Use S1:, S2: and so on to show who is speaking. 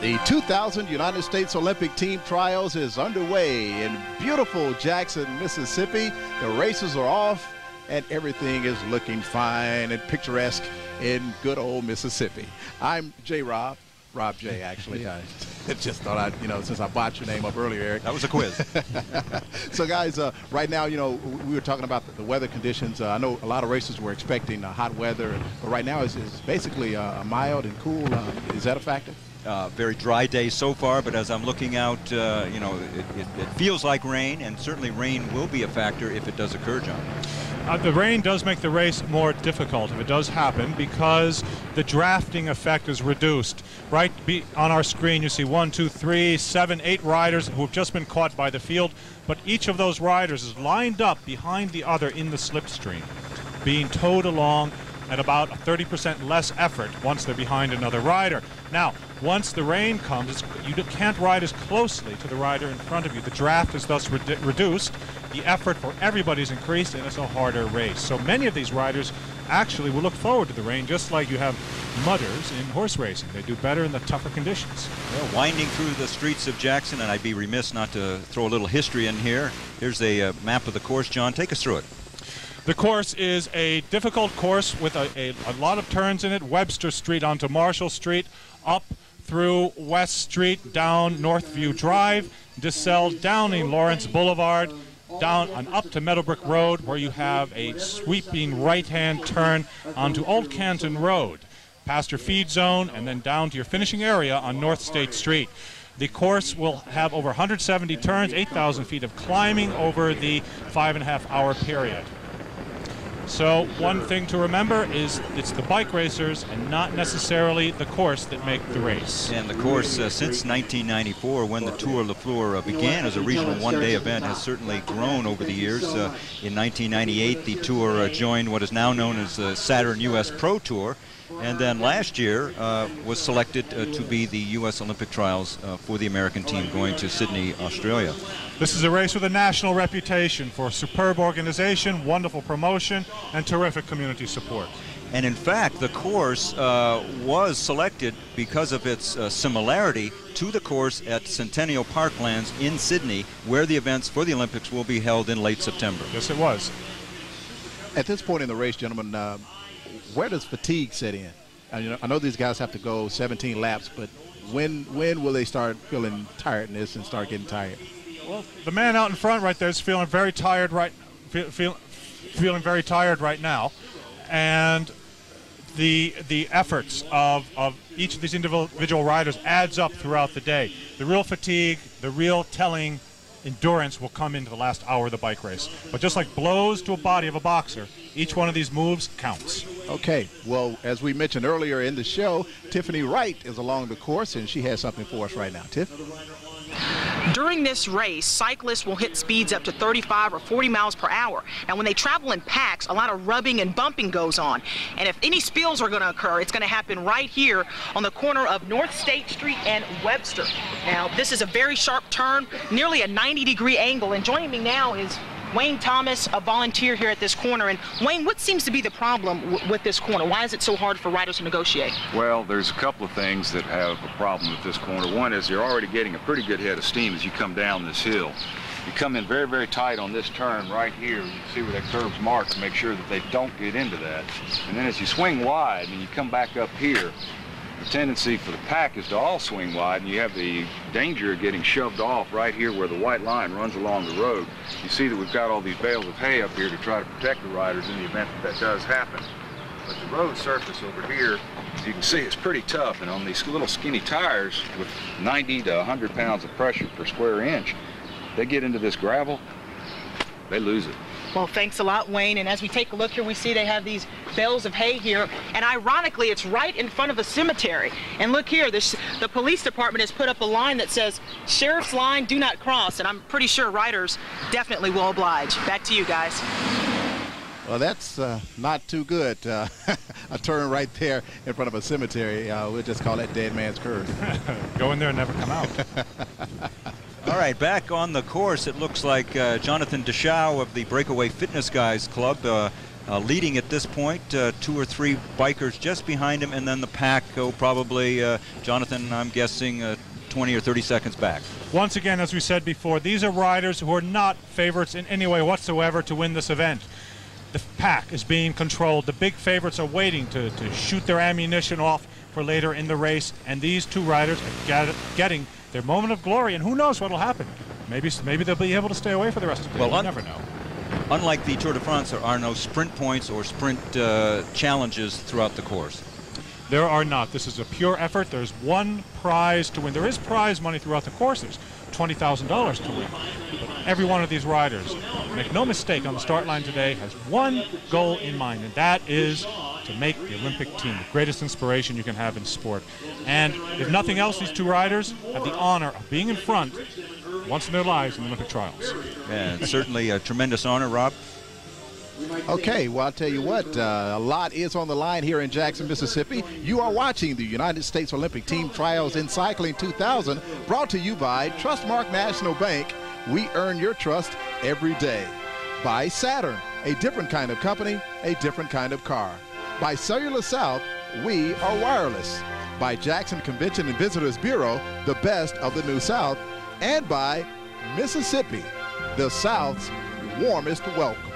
S1: The 2000 United States Olympic Team Trials is underway in beautiful Jackson, Mississippi. The races are off and everything is looking fine and picturesque in good old Mississippi. I'm J-Rob. Rob J, actually. I just thought I'd, since I botched your name up earlier, Eric.
S2: That was a quiz.
S1: So, guys, right now, we were talking about the weather conditions. I know a lot of racers were expecting hot weather, but right now it's basically mild and cool. Is that a factor?
S2: Very dry day so far, but as I'm looking out, it feels like rain, and certainly rain will be a factor if it does occur, John.
S3: The rain does make the race more difficult if it does happen, because the drafting effect is reduced. Right on our screen you see 1, 2, 3, 7, 8 riders who have just been caught by the field, but each of those riders is lined up behind the other in the slipstream, being towed along at about 30% less effort once they're behind another rider. Now, once the rain comes, you can't ride as closely to the rider in front of you. The draft is thus reduced. The effort for everybody is increased, and it's a harder race. So many of these riders actually will look forward to the rain, just like you have mudders in horse racing. They do better in the tougher conditions.
S2: Well, winding through the streets of Jackson, and I'd be remiss not to throw a little history in here. Here's a map of the course. John, take us through it.
S3: The course is a difficult course with a lot of turns in it. Webster Street onto Marshall Street, up through West Street, down Northview Drive, DeSalle, Downing Lawrence Boulevard, down and up to Meadowbrook Road, where you have a sweeping right-hand turn onto Old Canton Road, past your feed zone, and then down to your finishing area on North State Street. The course will have over 170 turns, 8,000 feet of climbing over the 5.5-hour period. So one thing to remember is it's the bike racers and not necessarily the course that make the race.
S2: And the course, since 1994, when the Tour Le Fleur began as a regional one-day event, has certainly grown over the years. In 1998, the Tour joined what is now known as the Saturn US Pro Tour, and then last year was selected to be the U.S. Olympic Trials for the American team going to Sydney, Australia.
S3: This is a race with a national reputation for superb organization, wonderful promotion, and terrific community support.
S2: And in fact, the course was selected because of its similarity to the course at Centennial Parklands in Sydney, where the events for the Olympics will be held in late September.
S3: Yes, it was.
S1: At this point in the race, gentlemen, where does fatigue set in? I know these guys have to go 17 laps, but when will they start feeling tiredness and start getting tired?
S3: Well, the man out in front right there is feeling very tired feeling very tired right now, and the efforts of each of these individual riders adds up throughout the day. The real fatigue, the real telling endurance will come into the last hour of the bike race. But just like blows to a body of a boxer, each one of these moves counts.
S1: Okay, well, as we mentioned earlier in the show, Tiffany Wright is along the course, and she has something for us right now. Tiff?
S4: During this race, cyclists will hit speeds up to 35 or 40 miles per hour. Now, when they travel in packs, a lot of rubbing and bumping goes on. And if any spills are going to occur, it's going to happen right here on the corner of North State Street and Webster. Now, this is a very sharp turn, nearly a 90-degree angle. And joining me now is Wayne Thomas, a volunteer here at this corner. And Wayne, what seems to be the problem with this corner? Why is it so hard for riders to negotiate?
S5: Well, there's a couple of things that have a problem with this corner. One is you're already getting a pretty good head of steam as you come down this hill. You come in very, very tight on this turn right here. You can see where that curve's marked to make sure that they don't get into that. And then as you swing wide and you come back up here, the tendency for the pack is to all swing wide, and you have the danger of getting shoved off right here where the white line runs along the road. You see that we've got all these bales of hay up here to try to protect the riders in the event that does happen. But the road surface over here, as you can see, is pretty tough, and on these little skinny tires with 90 to 100 pounds of pressure per square inch, they get into this gravel, they lose it.
S4: Well, thanks a lot, Wayne. And as we take a look here, we see they have these bales of hay here. And ironically, it's right in front of a cemetery. And look here, the police department has put up a line that says, "Sheriff's line, do not cross." And I'm pretty sure riders definitely will oblige. Back to you guys.
S1: Well, that's not too good. A turn right there in front of a cemetery. We'll just call that dead man's curve.
S3: Go in there and never come out.
S2: All right, back on the course, it looks like Jonathan Deschaux of the Breakaway Fitness Guys Club leading at this point. 2 or 3 bikers just behind him, and then the pack probably, Jonathan, I'm guessing, 20 or 30 seconds back.
S3: Once again, as we said before, these are riders who are not favorites in any way whatsoever to win this event. The pack is being controlled. The big favorites are waiting to shoot their ammunition off for later in the race, and these 2 riders are getting their moment of glory, and who knows what will happen. Maybe they'll be able to stay away for the rest of the day. We'll never know.
S2: Unlike the Tour de France, there are no sprint points or sprint challenges throughout the course.
S3: There are not. This is a pure effort. There's one prize to win. There is prize money throughout the courses, $20,000 to win. But every one of these riders, make no mistake, on the start line today has one goal in mind, and that is to make the Olympic team, the greatest inspiration you can have in sport. And if nothing else, these 2 riders have the honor of being in front once in their lives in the Olympic trials.
S2: And certainly a tremendous honor, Rob.
S1: Okay, well, I'll tell you what, a lot is on the line here in Jackson, Mississippi. You are watching the United States Olympic Team Trials in Cycling 2000, brought to you by Trustmark National Bank. We earn your trust every day. By Saturn, a different kind of company, a different kind of car. By Cellular South, we are wireless. By Jackson Convention and Visitors Bureau, the best of the New South. And by Mississippi, the South's warmest welcome.